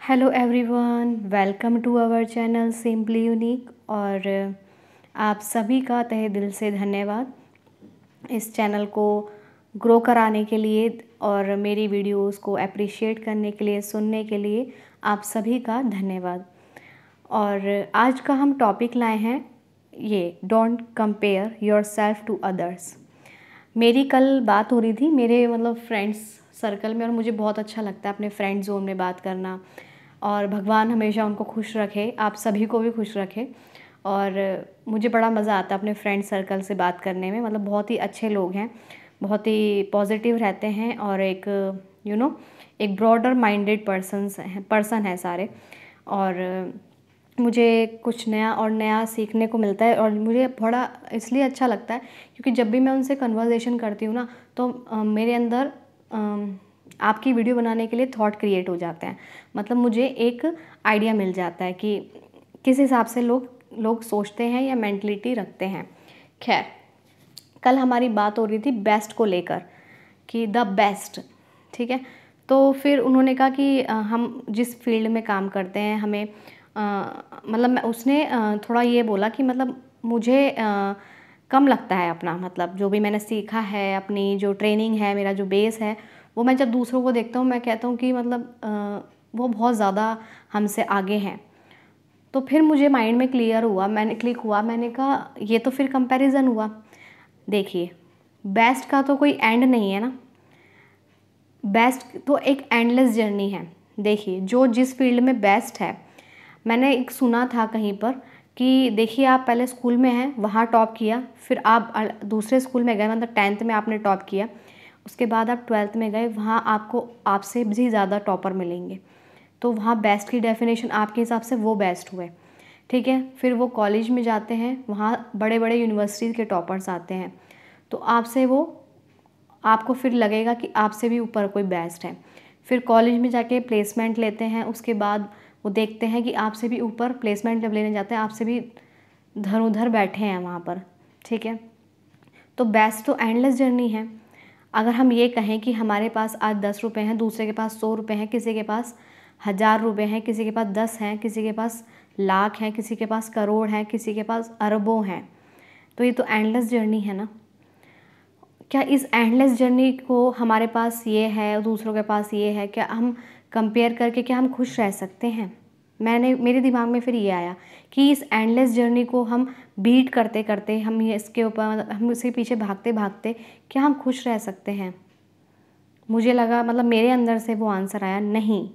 Hello everyone, welcome to our channel Simply Unique. और आप सभी का तहे दिल से धन्यवाद इस चैनल को ग्रो कराने के लिए और मेरी वीडियोस को अप्रिशिएट करने के लिए, सुनने के लिए आप सभी का धन्यवाद। और आज का हम टॉपिक लाए हैं ये, don't compare yourself to others. मेरी कल बात हो रही थी मेरे फ्रेंड्स सर्कल में, और मुझे बहुत अच्छा लगता है अपने फ्रेंड जोन में बात करना। और भगवान हमेशा उनको खुश रखे, आप सभी को भी खुश रखे। और मुझे बड़ा मज़ा आता है अपने फ्रेंड सर्कल से बात करने में। बहुत ही अच्छे लोग हैं, बहुत ही पॉजिटिव रहते हैं, और एक एक ब्रॉडर माइंडेड पर्सन है सारे। और मुझे कुछ नया सीखने को मिलता है, और मुझे बड़ा इसलिए अच्छा लगता है क्योंकि जब भी मैं उनसे कन्वर्सेशन करती हूँ ना, तो मेरे अंदर आपकी वीडियो बनाने के लिए थॉट क्रिएट हो जाते हैं। मुझे एक आइडिया मिल जाता है कि किस हिसाब से लोग सोचते हैं या मेंटलिटी रखते हैं। खैर, कल हमारी बात हो रही थी बेस्ट को लेकर कि द बेस्ट, ठीक है। तो फिर उन्होंने कहा कि हम जिस फील्ड में काम करते हैं हमें उसने थोड़ा ये बोला कि मुझे कम लगता है अपना, जो भी मैंने सीखा है, अपनी जो ट्रेनिंग है, मेरा जो बेस है, वो मैं जब दूसरों को देखता हूँ मैं कहता हूँ कि वो बहुत ज़्यादा हमसे आगे हैं। तो फिर मुझे माइंड में क्लिक हुआ, मैंने कहा ये तो फिर कंपैरिजन हुआ। देखिए, बेस्ट का तो कोई एंड नहीं है ना, बेस्ट तो एक एंडलेस जर्नी है। देखिए, जो जिस फील्ड में बेस्ट है, मैंने एक सुना था कहीं पर कि देखिए, आप पहले स्कूल में हैं, वहाँ टॉप किया, फिर आप दूसरे स्कूल में गए, 10th में आपने टॉप किया, उसके बाद आप 12th में गए, वहाँ आपको आपसे भी ज़्यादा टॉपर मिलेंगे। तो वहाँ बेस्ट की डेफिनेशन आपके हिसाब से वो बेस्ट हुए, ठीक है। फिर वो कॉलेज में जाते हैं, वहाँ बड़े बड़े यूनिवर्सिटीज़ के टॉपर्स आते हैं, तो आपको फिर लगेगा कि आपसे भी ऊपर कोई बेस्ट है। फिर कॉलेज में जाके प्लेसमेंट लेते हैं, उसके बाद वो देखते हैं कि आपसे भी ऊपर प्लेसमेंट जब लेने जाते हैं, आपसे भी धर उधर बैठे हैं वहाँ पर, ठीक है। तो बेस्ट तो एंडलेस जर्नी है। अगर हम ये कहें कि हमारे पास आज 10 रुपये हैं, दूसरे के पास 100 रुपये हैं, किसी के पास 1000 रुपये हैं, किसी के पास 10 हैं, किसी के पास लाख हैं, किसी के पास करोड़ हैं, किसी के पास अरबों हैं, तो ये तो एंडलेस जर्नी है ना। क्या इस एंडलेस जर्नी को हमारे पास ये है, दूसरों के पास ये है, क्या हम कंपेयर करके क्या हम खुश रह सकते हैं? मेरे दिमाग में फिर ये आया कि इस एंडलेस जर्नी को हम बीट करते करते, हम ये इसके ऊपर हम इसके पीछे भागते भागते क्या हम खुश रह सकते हैं? मुझे लगा, मेरे अंदर से वो आंसर आया, नहीं।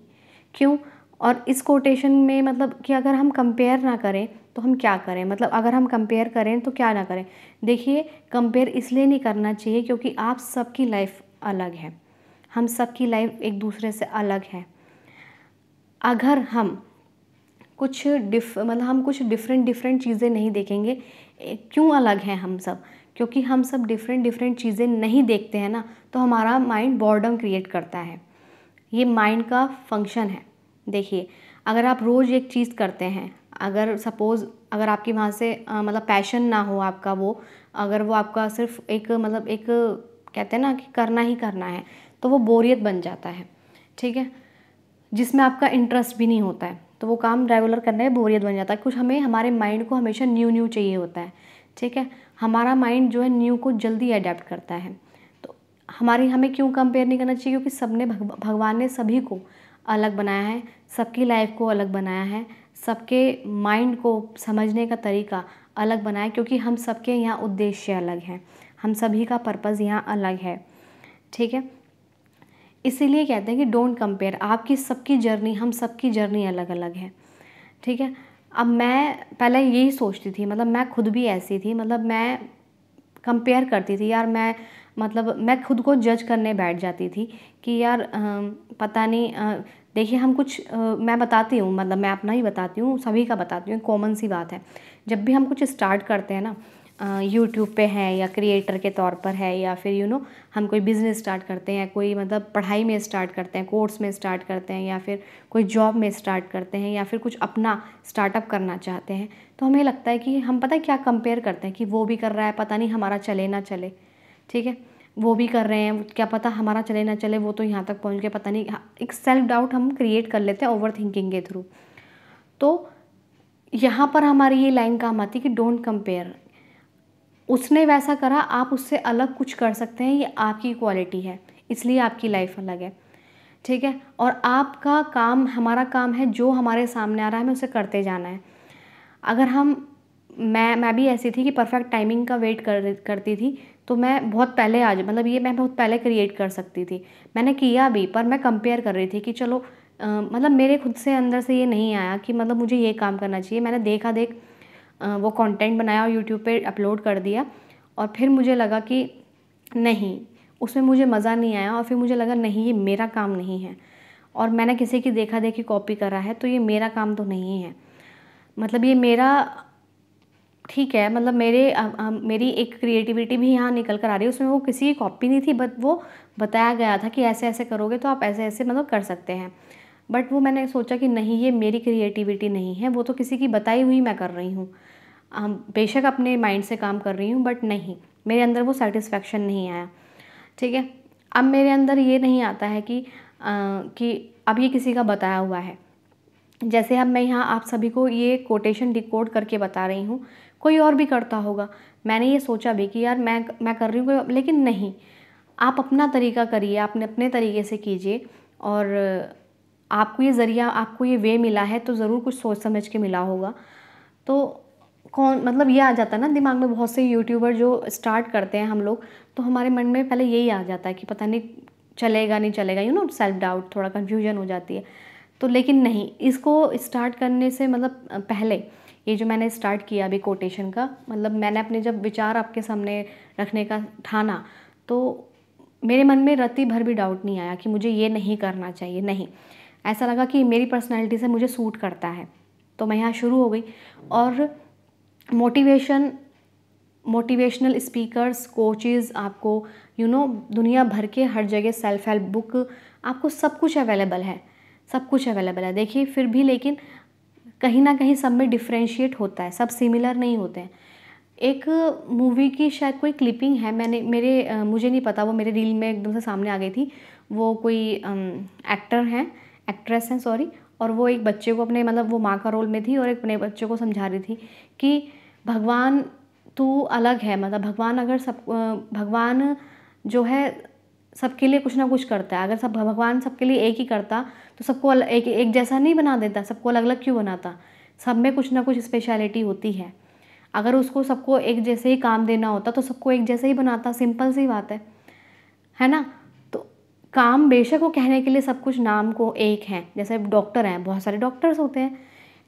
क्यों? और इस कोटेशन में कि अगर हम कंपेयर ना करें तो हम क्या करें, अगर हम कंपेयर करें तो क्या ना करें। देखिए, कंपेयर इसलिए नहीं करना चाहिए क्योंकि आप सबकी लाइफ अलग है, हम सबकी लाइफ एक दूसरे से अलग है। अगर हम कुछ डिफरेंट चीज़ें नहीं देखेंगे, क्यों अलग हैं हम सब? क्योंकि हम सब डिफरेंट चीज़ें नहीं देखते हैं ना, तो हमारा माइंड बॉर्डम क्रिएट करता है। ये माइंड का फंक्शन है। देखिए, अगर आप रोज़ एक चीज़ करते हैं, अगर सपोज़ अगर आपकी वहाँ से पैशन ना हो आपका, अगर वो आपका सिर्फ एक एक कहते हैं ना कि करना ही करना है, तो वो बोरियत बन जाता है, ठीक है। जिसमें आपका इंटरेस्ट भी नहीं होता है, तो वो काम रेगुलर करने में बोरियत बन जाता है। कुछ हमारे माइंड को हमेशा न्यू चाहिए होता है, ठीक है। हमारा माइंड जो है न्यू को जल्दी अडेप्ट करता है। तो हमें क्यों कंपेयर नहीं करना चाहिए? क्योंकि भगवान ने सभी को अलग बनाया है, सबकी लाइफ को अलग बनाया है, सबके माइंड को समझने का तरीका अलग बनाया है, क्योंकि हम सबके यहाँ उद्देश्य अलग हैं, हम सभी का पर्पज़ यहाँ अलग है, ठीक है। इसीलिए कहते हैं कि डोंट कंपेयर। हम सबकी जर्नी अलग अलग है, ठीक है। अब मैं पहले यही सोचती थी, मैं खुद भी ऐसी थी, मैं कंपेयर करती थी यार। मैं खुद को जज करने बैठ जाती थी कि यार पता नहीं। देखिए, मैं बताती हूँ, मैं अपना ही बताती हूँ, सभी का बताती हूँ, कॉमन सी बात है। जब भी हम कुछ स्टार्ट करते हैं ना, यूट्यूब पे है या क्रिएटर के तौर पर है, या फिर हम कोई बिज़नेस स्टार्ट करते हैं, कोई पढ़ाई में स्टार्ट करते हैं, कोर्स में स्टार्ट करते हैं, या फिर कोई जॉब में स्टार्ट करते हैं, या फिर कुछ अपना स्टार्टअप करना चाहते हैं, तो हमें लगता है कि हम पता है क्या कंपेयर करते हैं कि वो भी कर रहा है, पता नहीं हमारा चले ना चले, ठीक है। वो भी कर रहे हैं, क्या पता हमारा चले ना चले, वो तो यहाँ तक पहुँच गए, पता नहीं। एक सेल्फ डाउट हम क्रिएट कर लेते हैं ओवर थिंकिंग के थ्रू। तो यहाँ पर हमारी ये लाइन काम आती है कि डोंट कंपेयर। उसने वैसा करा, आप उससे अलग कुछ कर सकते हैं, ये आपकी क्वालिटी है, इसलिए आपकी लाइफ अलग है, ठीक है। और आपका काम, हमारा काम है जो हमारे सामने आ रहा है हमें उसे करते जाना है। अगर हम मैं भी ऐसी थी कि परफेक्ट टाइमिंग का वेट करती थी, तो मैं बहुत पहले मतलब ये मैं बहुत पहले क्रिएट कर सकती थी। मैंने किया भी, पर मैं कंपेयर कर रही थी कि चलो मतलब मेरे खुद से अंदर से ये नहीं आया कि मतलब मुझे ये काम करना चाहिए। मैंने देखा वो कंटेंट बनाया और यूट्यूब पे अपलोड कर दिया, और फिर मुझे लगा कि नहीं, उसमें मुझे मज़ा नहीं आया, और फिर मुझे लगा नहीं, ये मेरा काम नहीं है, और मैंने किसी की देखा देखी कॉपी करा है, तो ये मेरा काम तो नहीं है। मतलब ये मेरा, ठीक है, मतलब मेरी एक क्रिएटिविटी भी यहाँ निकल कर आ रही है, उसमें वो किसी की कॉपी नहीं थी, बट वो बताया गया था कि ऐसे ऐसे करोगे तो आप ऐसे ऐसे मतलब कर सकते हैं। बट वो मैंने सोचा कि नहीं, ये मेरी क्रिएटिविटी नहीं है, वो तो किसी की बताई हुई मैं कर रही हूँ। बेशक अपने माइंड से काम कर रही हूँ, बट नहीं, मेरे अंदर वो सेटिस्फेक्शन नहीं आया, ठीक है। अब मेरे अंदर ये नहीं आता है कि अब ये किसी का बताया हुआ है। जैसे अब मैं यहाँ आप सभी को ये कोटेशन डिकोड करके बता रही हूँ, कोई और भी करता होगा। मैंने ये सोचा भी कि यार मैं कर रही हूँ, लेकिन नहीं, आप अपना तरीका करिए, आपने अपने तरीके से कीजिए, और आपको ये ज़रिया, आपको ये वे मिला है तो ज़रूर कुछ सोच समझ के मिला होगा। तो कौन, मतलब ये आ जाता है ना दिमाग में, बहुत से यूट्यूबर जो स्टार्ट करते हैं हम लोग, तो हमारे मन में पहले यही आ जाता है कि पता नहीं चलेगा नहीं चलेगा, सेल्फ डाउट, थोड़ा कन्फ्यूजन हो जाती है। तो लेकिन नहीं, इसको स्टार्ट करने से मतलब पहले ये जो मैंने स्टार्ट किया अभी कोटेशन का, मतलब मैंने अपने जब विचार आपके सामने रखने का ठाना, तो मेरे मन में रत्ती भर भी डाउट नहीं आया कि मुझे ये नहीं करना चाहिए। नहीं, ऐसा लगा कि मेरी पर्सनैलिटी से मुझे सूट करता है, तो मैं यहाँ शुरू हो गई। और मोटिवेशनल स्पीकर्स, कोचेज़, आपको दुनिया भर के हर जगह सेल्फ हेल्प बुक, आपको सब कुछ अवेलेबल है, सब कुछ अवेलेबल है। देखिए फिर भी लेकिन कहीं ना कहीं सब में डिफ्रेंशिएट होता है, सब सिमिलर नहीं होते हैं। एक मूवी की शायद कोई क्लिपिंग है, मुझे नहीं पता, वो मेरे रील में एकदम से सामने आ गई थी। वो कोई एक्ट्रेस हैं सॉरी, और वो एक बच्चे को अपने, मतलब वो माँ का रोल में थी और एक अपने बच्चे को समझा रही थी कि भगवान तू अलग है, मतलब भगवान जो है सबके लिए कुछ ना कुछ करता है। अगर भगवान सबके लिए एक ही करता तो सबको एक जैसा नहीं बना देता, सबको अलग अलग क्यों बनाता। सब में कुछ ना कुछ स्पेशलिटी होती है। अगर उसको सबको एक जैसे ही काम देना होता तो सबको एक जैसे ही बनाता, सिंपल सी बात है ना। तो काम बेशक वो कहने के लिए सब कुछ नाम को एक है, जैसे डॉक्टर हैं, बहुत सारे डॉक्टर्स होते हैं,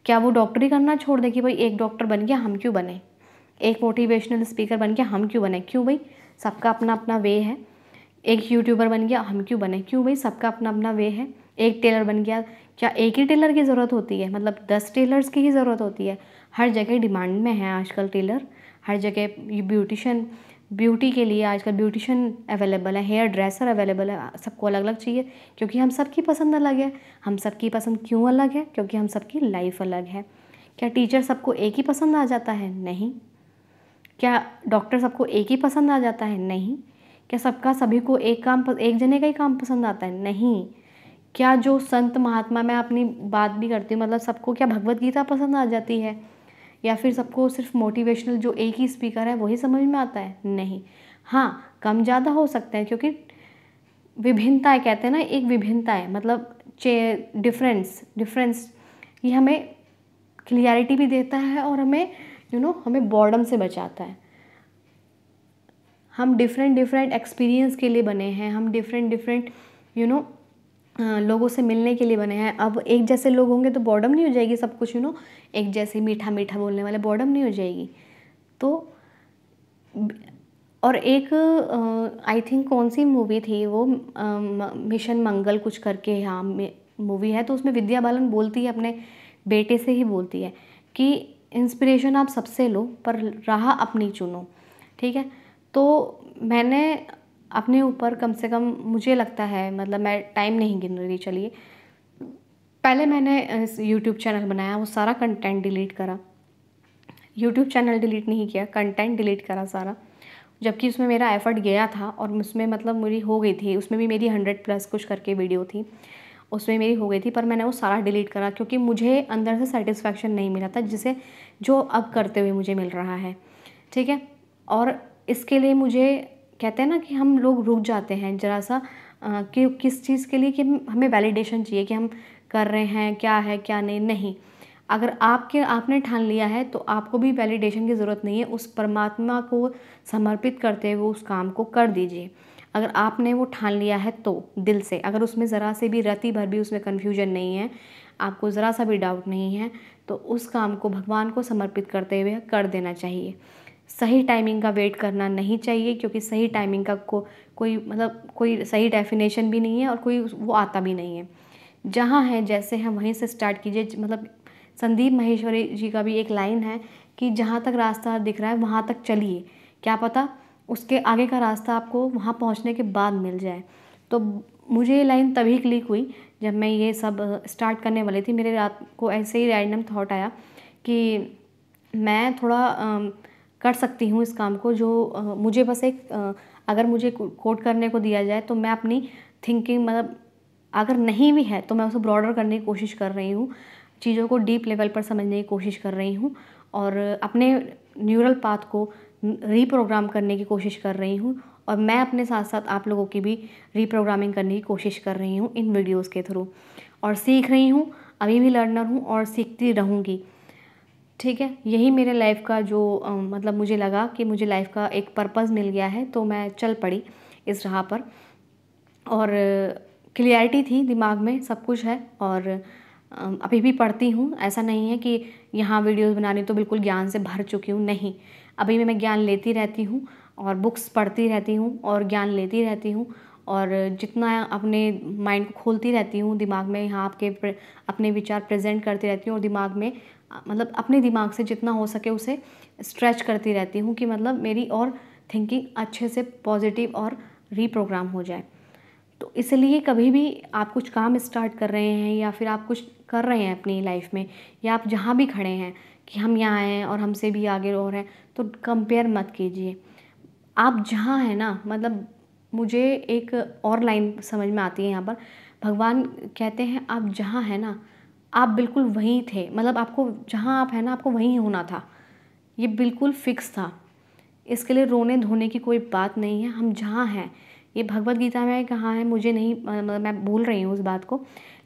क्या वो डॉक्टरी करना छोड़ दे कि भाई एक डॉक्टर बन गया हम क्यों बने, एक मोटिवेशनल स्पीकर बन गया हम क्यों बने, क्यों भाई, सबका अपना अपना वे है। एक यूट्यूबर बन गया हम क्यों बने, क्यों भाई, सबका अपना अपना वे है। एक टेलर बन गया, क्या एक ही टेलर की ज़रूरत होती है, मतलब 10 टेलर्स की ही ज़रूरत होती है। हर जगह डिमांड में है आजकल टेलर, हर जगह ब्यूटी के लिए आजकल ब्यूटिशियन अवेलेबल है, हेयर ड्रेसर अवेलेबल है। सबको अलग अलग चाहिए, क्योंकि हम सबकी पसंद अलग है। हम सबकी पसंद क्यों अलग है, क्योंकि हम सबकी लाइफ अलग है। क्या टीचर सबको एक ही पसंद आ जाता है, नहीं। क्या डॉक्टर सबको एक ही पसंद आ जाता है, नहीं। क्या सभी को एक जने का ही काम पसंद आता है, नहीं। क्या जो संत महात्मा, मैं अपनी बात भी करती हूँ, मतलब सबको क्या भगवत गीता पसंद आ जाती है, या फिर सबको सिर्फ मोटिवेशनल जो एक ही स्पीकर है वही समझ में आता है, नहीं। हाँ, कम ज़्यादा हो सकते हैं, क्योंकि विभिन्नताएं, कहते हैं ना, एक विभिन्नता है, मतलब डिफरेंस ये हमें क्लियरिटी भी देता है, और हमें हमें बॉर्डम से बचाता है। हम डिफरेंट एक्सपीरियंस के लिए बने हैं, हम डिफरेंट लोगों से मिलने के लिए बने हैं। अब एक जैसे लोग होंगे तो बॉर्डम नहीं हो जाएगी सब कुछ, एक जैसे मीठा मीठा बोलने वाले, बॉर्डम नहीं हो जाएगी। तो और एक आई थिंक कौन सी मूवी थी वो, मिशन मंगल कुछ करके, हाँ मूवी है, तो उसमें विद्या बालन बोलती है, अपने बेटे से ही बोलती है कि इंस्पिरेशन आप सबसे लो पर राह अपनी चुनो, ठीक है। तो मैंने अपने ऊपर कम से कम, मुझे लगता है, मतलब मैं टाइम नहीं गिन रही, चलिए, पहले मैंने यूट्यूब चैनल बनाया, वो सारा कंटेंट डिलीट करा। यूट्यूब चैनल डिलीट नहीं किया, कंटेंट डिलीट करा सारा। जबकि उसमें मेरा एफ़र्ट गया था और उसमें मतलब मेरी हो गई थी, उसमें भी मेरी 100+ कुछ करके वीडियो थी, उसमें मेरी हो गई थी, पर मैंने वो सारा डिलीट करा क्योंकि मुझे अंदर से सेटिस्फेक्शन नहीं मिला था जिसे जो अब करते हुए मुझे मिल रहा है, ठीक है। और इसके लिए मुझे कहते हैं ना कि हम लोग रुक जाते हैं ज़रा सा कि किस चीज़ के लिए कि हमें वैलिडेशन चाहिए कि हम कर रहे हैं, क्या है क्या नहीं। अगर आपने ठान लिया है तो आपको भी वैलिडेशन की ज़रूरत नहीं है, उस परमात्मा को समर्पित करते हुए उस काम को कर दीजिए। अगर आपने वो ठान लिया है तो दिल से, अगर उसमें ज़रा से भी रत्ती भर भी उसमें कन्फ्यूजन नहीं है, आपको ज़रा सा भी डाउट नहीं है, तो उस काम को भगवान को समर्पित करते हुए कर देना चाहिए। सही टाइमिंग का वेट करना नहीं चाहिए क्योंकि सही टाइमिंग का कोई सही डेफिनेशन भी नहीं है और कोई वो आता भी नहीं है। जहाँ है जैसे हैं वहीं से स्टार्ट कीजिए। मतलब संदीप माहेश्वरी जी का भी एक लाइन है कि जहाँ तक रास्ता दिख रहा है वहाँ तक चलिए, क्या पता उसके आगे का रास्ता आपको वहाँ पहुँचने के बाद मिल जाए। तो मुझे ये लाइन तभी क्लिक हुई जब मैं ये सब स्टार्ट करने वाली थी। मेरे रात को ऐसे ही रैंडम थॉट आया कि मैं थोड़ा कर सकती हूँ इस काम को, जो मुझे बस अगर मुझे कोड करने को दिया जाए तो मैं अपनी थिंकिंग मतलब अगर नहीं भी है तो मैं उसे ब्रॉडर करने की कोशिश कर रही हूँ, चीज़ों को डीप लेवल पर समझने की कोशिश कर रही हूँ और अपने न्यूरल पाथ को रीप्रोग्राम करने की कोशिश कर रही हूँ। और मैं अपने साथ साथ आप लोगों की भी रीप्रोग्रामिंग करने की कोशिश कर रही हूँ इन वीडियोज़ के थ्रू, और सीख रही हूँ। अभी भी लर्नर हूँ और सीखती रहूँगी, ठीक है। यही मेरे लाइफ का जो मतलब मुझे लगा कि मुझे लाइफ का एक पर्पज़ मिल गया है तो मैं चल पड़ी इस राह पर। और क्लियरिटी थी दिमाग में, सब कुछ है। और अभी भी पढ़ती हूँ, ऐसा नहीं है कि यहाँ वीडियोज़ बनानी तो बिल्कुल ज्ञान से भर चुकी हूँ, नहीं। अभी भी मैं ज्ञान लेती रहती हूँ और बुक्स पढ़ती रहती हूँ और ज्ञान लेती रहती हूँ और जितना अपने माइंड को खोलती रहती हूँ, दिमाग में यहाँ अपने विचार प्रेजेंट करती रहती हूँ और दिमाग में मतलब अपने दिमाग से जितना हो सके उसे स्ट्रेच करती रहती हूँ कि मतलब मेरी और थिंकिंग अच्छे से पॉजिटिव और रीप्रोग्राम हो जाए। तो इसलिए कभी भी आप कुछ काम स्टार्ट कर रहे हैं या फिर आप कुछ कर रहे हैं अपनी लाइफ में, या आप जहाँ भी खड़े हैं कि हम यहाँ हैं और हमसे भी आगे और हैं, तो कंपेयर मत कीजिए। आप जहाँ हैं ना, मतलब मुझे एक और लाइन समझ में आती है यहाँ पर, भगवान कहते हैं आप जहाँ हैं ना, आप बिल्कुल वहीं थे। मतलब आपको जहाँ आप हैं ना, आपको वहीं होना था, ये बिल्कुल फिक्स था। इसके लिए रोने धोने की कोई बात नहीं है। हम जहाँ हैं, ये भगवत गीता में कहाँ है मुझे नहीं मतलब मैं भूल रही हूँ उस बात को,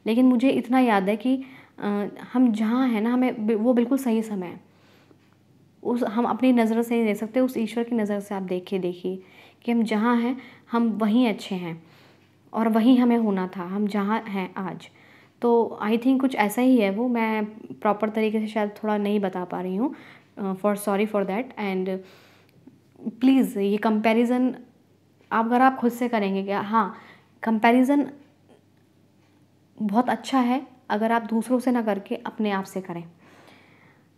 लेकिन मुझे इतना याद है कि हम जहाँ हैं ना, हमें वो बिल्कुल सही समय है। उस हम अपनी नज़र से नहीं देख सकते, उस ईश्वर की नज़र से आप देखिए कि हम जहाँ हैं हम वहीं अच्छे हैं और वहीं हमें होना था, हम जहाँ हैं आज। तो आई थिंक कुछ ऐसा ही है वो, मैं प्रॉपर तरीके से शायद थोड़ा नहीं बता पा रही हूँ, sorry for that. And please ये कंपैरिज़न अगर आप खुद से करेंगे क्या, हाँ कंपैरिज़न बहुत अच्छा है अगर आप दूसरों से ना करके अपने आप से करें।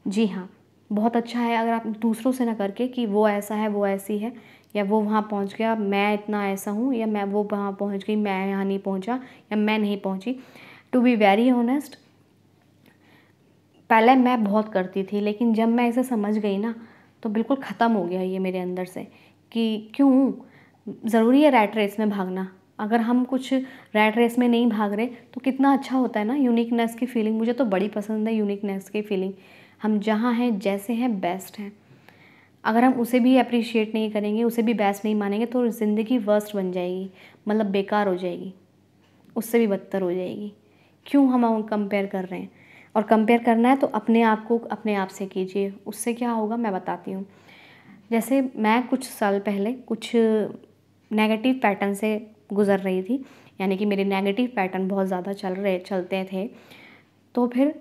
जी हाँ, बहुत अच्छा है अगर आप दूसरों से ना करके कि वो ऐसा है, वो ऐसी है, या वो वहाँ पहुँच गया, मैं इतना ऐसा हूँ, या मैं वो वहाँ पहुँच गई, मैं यहाँ नहीं पहुँचा, या मैं नहीं पहुँची। टू बी वेरी ऑनेस्ट, पहले मैं बहुत करती थी, लेकिन जब मैं इसे समझ गई ना तो बिल्कुल ख़त्म हो गया ये मेरे अंदर से कि क्यों ज़रूरी है रैट रेस में भागना। अगर हम कुछ रैट रेस में नहीं भाग रहे तो कितना अच्छा होता है ना, यूनिकनेस की फीलिंग मुझे तो बड़ी पसंद है, यूनिकनेस की फीलिंग। हम जहाँ हैं जैसे हैं बेस्ट हैं, अगर हम उसे भी अप्रिशिएट नहीं करेंगे, उसे भी बेस्ट नहीं मानेंगे तो ज़िंदगी वर्स्ट बन जाएगी, मतलब बेकार हो जाएगी, उससे भी बदतर हो जाएगी। क्यों हम कंपेयर कर रहे हैं? और कंपेयर करना है तो अपने आप को अपने आप से कीजिए, उससे क्या होगा मैं बताती हूँ। जैसे मैं कुछ साल पहले कुछ नेगेटिव पैटर्न से गुज़र रही थी, यानी कि मेरे नेगेटिव पैटर्न बहुत ज़्यादा चलते थे। तो फिर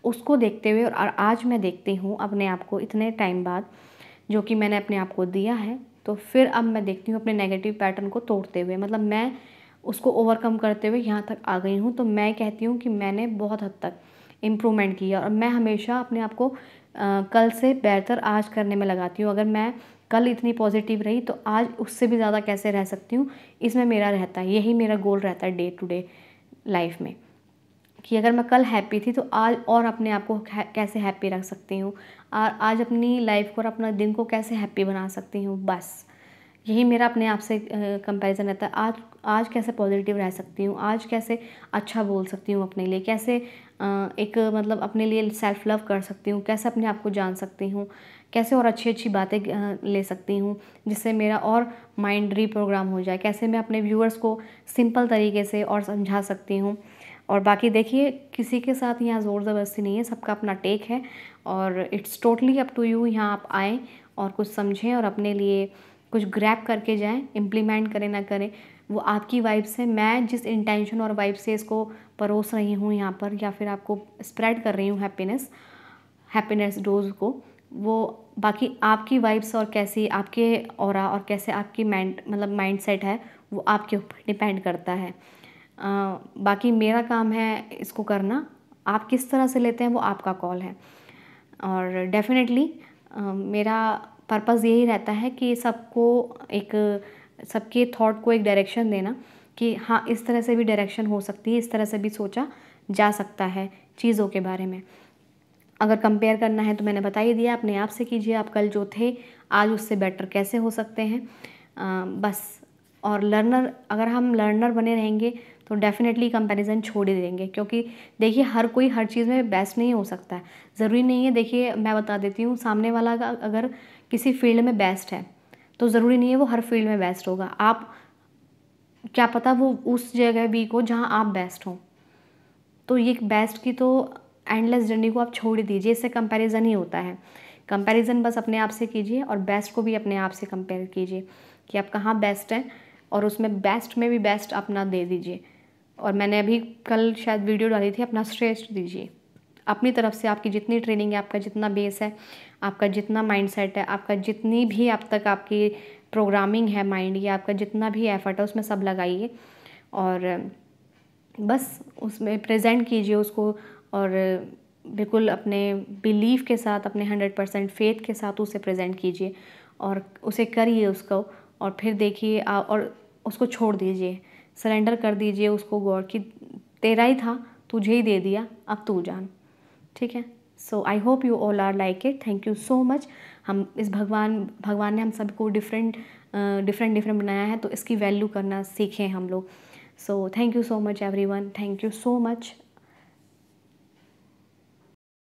उसको देखते हुए और आज मैं देखती हूँ अपने आप को इतने टाइम बाद, जो कि मैंने अपने आप को दिया है, तो फिर अब मैं देखती हूँ अपने नेगेटिव पैटर्न को तोड़ते हुए, मतलब मैं उसको ओवरकम करते हुए यहाँ तक आ गई हूँ। तो मैं कहती हूँ कि मैंने बहुत हद तक इम्प्रूवमेंट किया और मैं हमेशा अपने आप को कल से बेहतर आज करने में लगाती हूँ। अगर मैं कल इतनी पॉजिटिव रही तो आज उससे भी ज़्यादा कैसे रह सकती हूँ, इसमें मेरा रहता है, यही मेरा गोल रहता है डे टू डे लाइफ में। कि अगर मैं कल हैप्पी थी तो आज और अपने आप को कैसे हैप्पी रख सकती हूँ, आज अपनी लाइफ को और अपना दिन को कैसे हैप्पी बना सकती हूँ। बस यही मेरा अपने आप से कंपैरिजन रहता है। आज कैसे पॉजिटिव रह सकती हूँ, आज कैसे अच्छा बोल सकती हूँ अपने लिए, कैसे एक मतलब अपने लिए सेल्फ लव कर सकती हूँ, कैसे अपने आप को जान सकती हूँ, कैसे और अच्छी अच्छी बातें ले सकती हूँ जिससे मेरा और माइंड रीप्रोग्राम हो जाए, कैसे मैं अपने व्यूअर्स को सिंपल तरीके से और समझा सकती हूँ। और बाकी देखिए, किसी के साथ यहाँ ज़ोर ज़बरदस्ती नहीं है, सबका अपना टेक है और it's totally up to you. यहाँ आप आएँ और कुछ समझें और अपने लिए कुछ ग्रैब करके जाएं, इम्प्लीमेंट करें ना करें वो आपकी वाइब से। मैं जिस इंटेंशन और वाइब से इसको परोस रही हूँ यहाँ पर, या फिर आपको स्प्रेड कर रही हूँ हैप्पीनेस डोज को, वो बाकी आपकी वाइब्स और कैसी आपके ऑरा और कैसे आपकी माइंड सेट है वो आपके ऊपर डिपेंड करता है। बाकी मेरा काम है इसको करना, आप किस तरह से लेते हैं वो आपका कॉल है। और डेफिनेटली मेरा पर्पज़ यही रहता है कि सबके थॉट को एक डायरेक्शन देना कि हाँ, इस तरह से भी डायरेक्शन हो सकती है, इस तरह से भी सोचा जा सकता है चीज़ों के बारे में। अगर कंपेयर करना है तो मैंने बता ही दिया, अपने आप से कीजिए, आप कल जो थे आज उससे बेटर कैसे हो सकते हैं। बस। और अगर हम लर्नर बने रहेंगे तो डेफ़िनेटली कंपैरिजन छोड़ ही देंगे, क्योंकि देखिए हर कोई हर चीज़ में बेस्ट नहीं हो सकता है। ज़रूरी नहीं है, देखिए मैं बता देती हूँ, सामने वाला अगर किसी फील्ड में बेस्ट है तो ज़रूरी नहीं है वो हर फील्ड में बेस्ट होगा। आप क्या पता वो उस जगह वीक हो जहाँ आप बेस्ट हो। तो ये बेस्ट की तो एंडलेस जर्नी को आप छोड़ ही दीजिए, इससे कंपैरिजन ही होता है। कंपैरिजन बस अपने आप से कीजिए और बेस्ट को भी अपने आप से कंपेयर कीजिए कि आप कहाँ बेस्ट हैं और उसमें बेस्ट में भी बेस्ट अपना दे दीजिए। और मैंने अभी कल शायद वीडियो डाली थी, अपना श्रेष्ठ दीजिए अपनी तरफ से। आपकी जितनी ट्रेनिंग है, आपका जितना बेस है, आपका जितना माइंडसेट है, आपका जितनी भी अब तक आपकी प्रोग्रामिंग है माइंड की, आपका जितना भी एफर्ट है उसमें सब लगाइए और बस उसमें प्रेजेंट कीजिए उसको। और बिल्कुल अपने बिलीव के साथ, अपने 100% फेथ के साथ उसे प्रेजेंट कीजिए और उसे करिए उसको। और फिर देखिए और उसको छोड़ दीजिए, सरेंडर कर दीजिए उसको गॉड की, तेरा ही था, तुझे ही दे दिया, अब तू जान। ठीक है। So I hope you all are like it. Thank you so much. हम इस भगवान ने हम सबको डिफरेंट बनाया है, तो इसकी वैल्यू करना सीखें हम लोग। So thank you so much everyone, thank you so much.